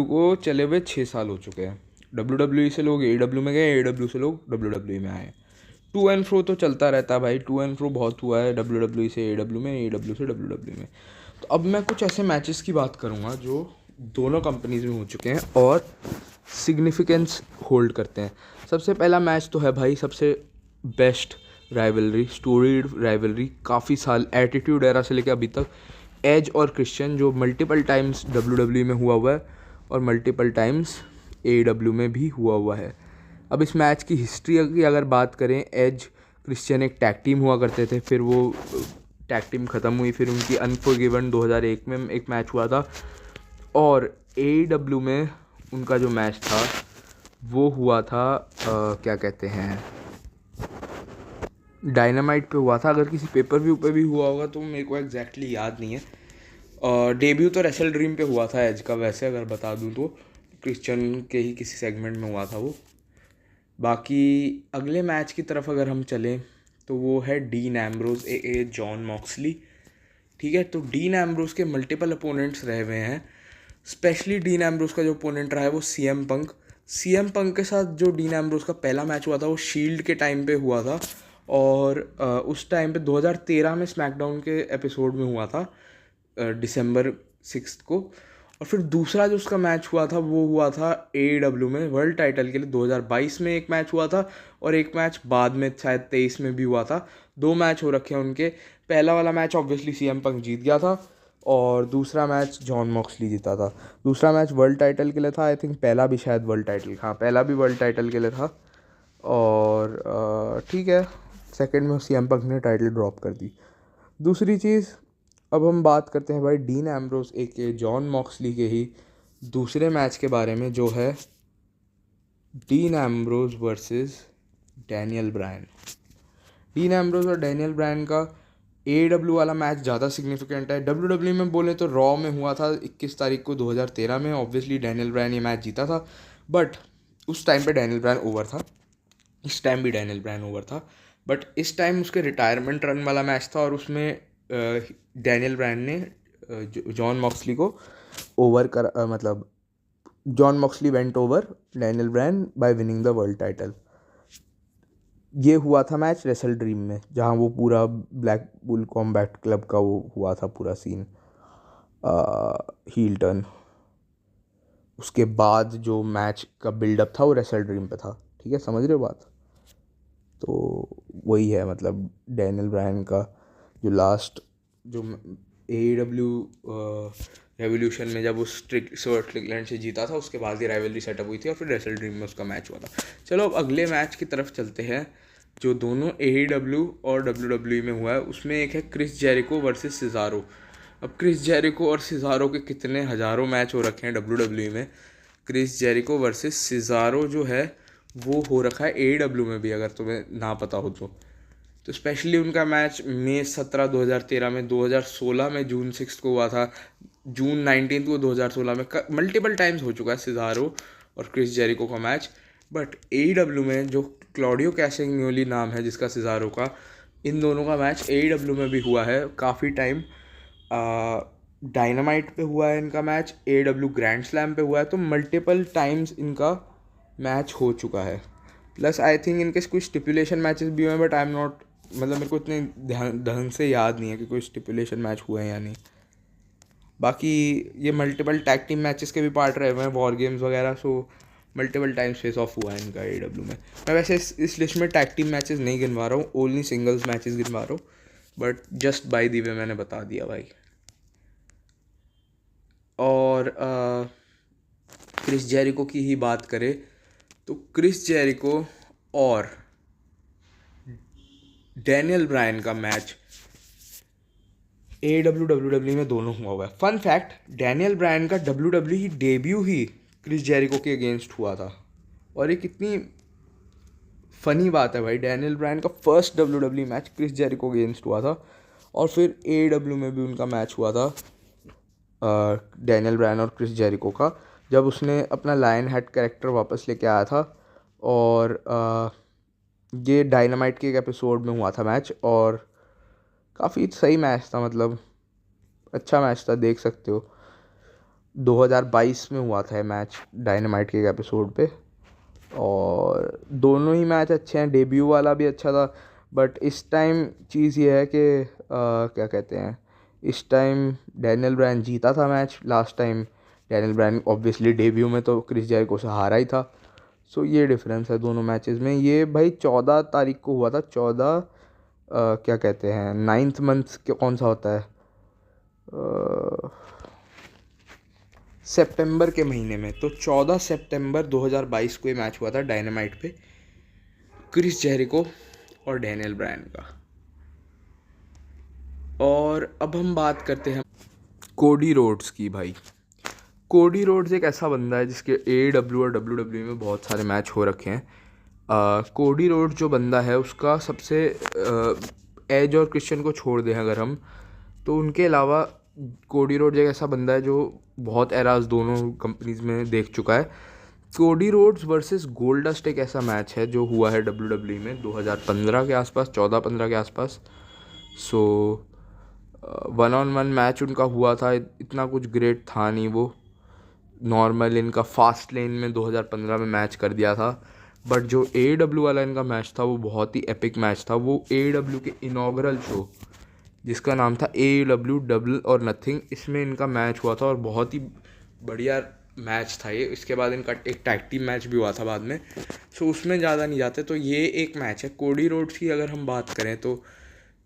को चले हुए 6 साल हो चुके हैं। WWE से लोग AEW में गए, AEW से लोग WWE में आए। टू एंड फ्रो तो चलता रहता है भाई, टू एंड फ्रो बहुत हुआ है WWE से AEW में, AEW से WWE में। तो अब मैं कुछ ऐसे मैचेस की बात करूँगा जो दोनों कंपनीज में हो चुके हैं और सिग्निफिकेंस होल्ड करते हैं। सबसे पहला मैच तो है भाई सबसे बेस्ट राइवलरी, स्टोरीड राइवलरी, काफ़ी साल एटीट्यूड एरा से लेकर अभी तक, एज और क्रिश्चियन, जो मल्टीपल टाइम्स WWE में हुआ है और मल्टीपल टाइम्स AEW में भी हुआ है। अब इस मैच की हिस्ट्री की अगर बात करें, एज क्रिश्चियन एक टैग टीम हुआ करते थे, फिर वो टैग टीम ख़त्म हुई, फिर उनकी अनफॉरगिवन 2001 में एक मैच हुआ था, और AEW में उनका जो मैच था वो हुआ था क्या कहते हैं, डायनामाइट पे हुआ था। अगर किसी पेपर व्यू पे भी हुआ होगा तो मेरे को एग्जैक्टली याद नहीं है। डेब्यू तो रेसल ड्रीम पे हुआ था एज का, वैसे अगर बता दूं तो क्रिश्चियन के ही किसी सेगमेंट में हुआ था वो। बाकी अगले मैच की तरफ अगर हम चलें तो वो है डीन एम्ब्रोज ए जॉन मॉक्सली। ठीक है, तो डीन एम्ब्रोज के मल्टीपल अपोनेंट्स रहे हुए हैं। स्पेशली डीन एम्ब्रोज का जो अपोनेंट रहा है वो CM पंक के साथ जो डीन एम्ब्रोज का पहला मैच हुआ था वो शील्ड के टाइम पे हुआ था, और उस टाइम पे 2013 में स्मैकडाउन के एपिसोड में हुआ था, दिसंबर 6 को। और फिर दूसरा जो उसका मैच हुआ था वो हुआ था AEW में वर्ल्ड टाइटल के लिए 2022 में एक मैच हुआ था, और एक मैच बाद में शायद 23 में भी हुआ था। 2 मैच हो रखे हैं उनके। पहला वाला मैच ऑब्वियसली CM पंक जीत गया था, और दूसरा मैच जॉन मॉक्सली जीता था। दूसरा मैच वर्ल्ड टाइटल के लिए था, आई थिंक पहला भी शायद वर्ल्ड टाइटल, हाँ पहला भी वर्ल्ड टाइटल के लिए था। और ठीक है, सेकंड में CM पंक ने टाइटल ड्रॉप कर दी। दूसरी चीज़, अब हम बात करते हैं भाई डीन एम्ब्रोज के जॉन मॉक्सली के ही दूसरे मैच के बारे में, जो है dean Ambrose versus Daniel Bryan. Dean Ambrose और डैनियल ब्रायन का AEW वाला मैच ज़्यादा सिग्निफिकेंट है। WWE में बोले तो रॉ में हुआ था 21 तारीख को 2013 में। ऑब्वियसली डैनियल ब्रायन ये मैच जीता था, बट उस टाइम पे डैनियल ब्रायन ओवर था, इस टाइम भी डैनियल ब्रायन ओवर था, बट इस टाइम उसके रिटायरमेंट रन वाला मैच था, और उसमें डैनियल ब्रायन ने जॉन मॉक्सली को ओवर कर मतलब John Moxley went over Daniel Bryan bye winning the world title. ये हुआ था मैच रेसल ड्रीम में, जहाँ वो पूरा ब्लैक बुल कॉम्बैट क्लब का वो हुआ था पूरा सीन, हील टर्न। उसके बाद जो मैच का बिल्डअप था वो रेसल ड्रीम पे था। ठीक है, समझ रहे हो बात? तो वही है, मतलब डैनियल ब्रायन का जो लास्ट जो AEW रेवोल्यूशन में जब वो स्ट्रिकलैंड से जीता था, उसके बाद ही राइवलरी सेटअप हुई थी, और फिर रेसल ड्रीम में उसका मैच हुआ था। चलो अब अगले मैच की तरफ चलते हैं, जो दोनों AEW और WWE में हुआ है। उसमें एक है क्रिस जेरिको वर्सेस सिज़ारो। अब क्रिस जेरिको और सिज़ारो के कितने हज़ारों मैच हो रखे हैं WWE में। क्रिस जेरिको वर्सेस सिज़ारो जो है वो हो रखा है AEW में भी, अगर तुम्हें ना पता हो तो स्पेशली उनका मैच मई 17 2013 में, 2016 में जून 6 को हुआ था, जून 19 को 2016 में, मल्टीपल टाइम्स हो चुका है सिज़ारो और क्रिस जेरिको का मैच। बट AEW में जो क्लॉडियो कैस्टिग्नोली नाम है जिसका सिज़ारो का, इन दोनों का मैच AEW में भी हुआ है काफ़ी टाइम। डायनामाइट पे हुआ है इनका मैच, AEW ग्रैंड स्लैम पे हुआ है, तो मल्टीपल टाइम्स इनका मैच हो चुका है। प्लस आई थिंक इनके कुछ स्टिपुलेशन मैचेस भी हुए हैं, बट आई एम नॉट, मतलब मेरे को इतने ढंग से याद नहीं है कि कोई स्टिपुलेशन मैच हुए हैं या नहीं। बाकी ये मल्टीपल टैग टीम मैचेस के भी पार्ट रहे हुए हैं, वॉर गेम्स वगैरह, so multiple times face of हुआ है इनका AEW में। मैं वैसे इस लिस्ट में टैग टीम मैचेस नहीं गिनवा रहा हूँ, ओनली सिंगल्स मैचेस गिनवा रहा हूँ, बट जस्ट बाय दी वे मैंने बता दिया भाई। और क्रिस जेरिको की ही बात करें तो क्रिस जेरिको और डैनियल ब्रायन का मैच AEW WWE में दोनों हुआ है। फन फैक्ट, डैनियल ब्रायन का WWE डेब्यू ही क्रिस जेरिको के अगेंस्ट हुआ था, और ये कितनी फ़नी बात है भाई, डैनियल ब्रायन का first WWE match Chris Jericho के अगेंस्ट हुआ था, और फिर AEW में भी उनका मैच हुआ था डैनियल ब्रायन और क्रिस जेरिको का, जब उसने अपना लायन हेड कैरेक्टर वापस लेके आया था। और ये डायनामाइट के एक एपिसोड में हुआ था मैच, और काफ़ी सही मैच था, मतलब अच्छा मैच था, देख सकते हो। 2022 में हुआ था ये मैच डायनामाइट के एक एपिसोड पे, और दोनों ही मैच अच्छे हैं। डेब्यू वाला भी अच्छा था, बट इस टाइम चीज़ ये है कि क्या कहते हैं, इस टाइम डैनियल ब्रायन जीता था match. Last time Daniel Bryan obviously debut में तो क्रिस जेरिको से हारा ही था। सो ये डिफरेंस है दोनों मैचेस में। ये भाई 14 तारीख को हुआ था। 14 क्या कहते हैं, 9th मंथ के कौन सा होता है, सितंबर के महीने में। तो 14 सितंबर 2022 को ये मैच हुआ था डायनामाइट पे, क्रिस जेरिको और डैनियल ब्रायन का। और अब हम बात करते हैं कोडी रोड्स की। भाई कोडी रोड्स एक ऐसा बंदा है जिसके AEW और WWE में बहुत सारे मैच हो रखे हैं। कोडी रोड्स जो बंदा है उसका सबसे एज और क्रिश्चियन को छोड़ दें अगर हम, तो उनके अलावा कोडी रोड्स एक ऐसा बंदा है जो बहुत एराज दोनों कंपनीज में देख चुका है। कोडी रोड्स वर्सेस गोल्डस्ट एक ऐसा मैच है जो हुआ है WWE में 2015 के आसपास, 14-15 के आसपास। सो 1-on-1 मैच उनका हुआ था। इतना कुछ ग्रेट था नहीं, वो नॉर्मल इनका फास्ट लेन में 2015 में मैच कर दिया था। बट जो AEW वाला इनका मैच था वो बहुत ही एपिक मैच था। वो AEW के इनॉग्रल शो जिसका नाम था AEW डबल और नथिंग, इसमें इनका मैच हुआ था और बहुत ही बढ़िया मैच था ये। इसके बाद इनका एक टैग टीम मैच भी हुआ था बाद में। सो उसमें ज़्यादा नहीं जाते। तो ये एक मैच है। कोडी रोड्स की अगर हम बात करें तो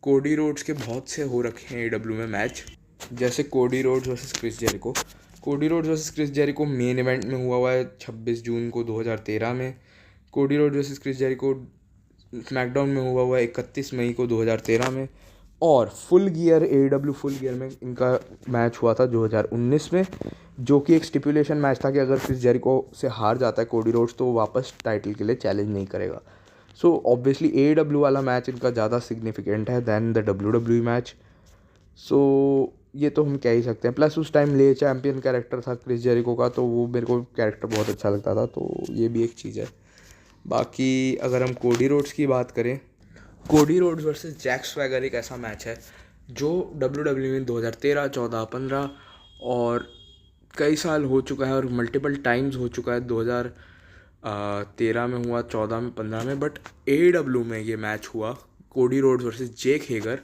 कोडी रोड्स के बहुत से हो रखे हैं AEW में मैच, जैसे Cody Rhodes versus Chris Jericho. Cody Rhodes versus Chris Jericho main event में हुआ है 26 जून को 2013 में। Cody Rhodes versus Chris Jericho SmackDown में हुआ है 31 मई को 2013 में। और full gear AEW full gear में इनका मैच हुआ था 2019 में, जो कि एक स्टिपुलेशन मैच था कि अगर क्रिस जेरिको से हार जाता है कोडी रोड्स तो वो वापस टाइटल के लिए चैलेंज नहीं करेगा। सो ऑब्वियसली AEW वाला मैच इनका ज़्यादा सिग्निफिकेंट है दैन द WWE मैच। सो ये तो हम कह ही सकते हैं। प्लस उस टाइम ले चैम्पियन कैरेक्टर था क्रिस जेरिको का, तो वो मेरे को कैरेक्टर बहुत अच्छा लगता था, तो ये भी एक चीज़ है। बाकी अगर हम कोडी रोड्स की बात करें, कोडी रोड्स वर्सेस जैक स्वैगर एक ऐसा मैच है जो WWE में 2013, 14, 15 और कई साल हो चुका है और मल्टीपल टाइम्स हो चुका है। 2013 में हुआ, 14 में, 15 में। बट AEW में ये मैच हुआ कोडी रोड्स वर्सेस जेक हेगर,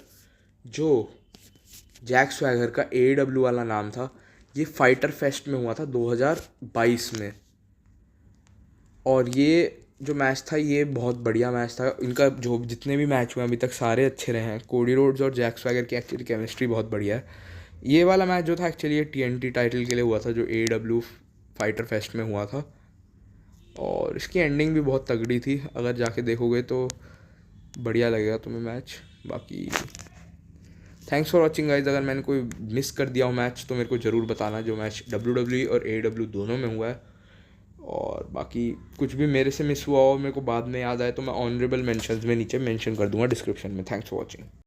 जो जैक स्वैगर का AEW वाला नाम था। ये फाइटर फेस्ट में हुआ था 2022 में। और ये जो मैच था ये बहुत बढ़िया मैच था। इनका जो जितने भी मैच हुए अभी तक सारे अच्छे रहे हैं। कोडी रोड्स और जैक स्वैगर की एक्चुअली केमिस्ट्री बहुत बढ़िया है। ये वाला मैच जो था एक्चुअली ये TNT टाइटल के लिए हुआ था, जो AEW फाइटर फेस्ट में हुआ था। और इसकी एंडिंग भी बहुत तगड़ी थी, अगर जाके देखोगे तो बढ़िया लगेगा तुम्हें मैच। बाकी थैंक्स फॉर वॉचिंग गाइज। अगर मैंने कोई मिस कर दिया हो मैच तो मेरे को ज़रूर बताना, जो मैच WWE और AEW दोनों में हुआ है। और बाकी कुछ भी मेरे से मिस हुआ हो, मेरे को बाद में याद आए तो मैं ऑनरेबल मेंशंस में नीचे मेंशन कर दूंगा डिस्क्रिप्शन में। Thanks for watching.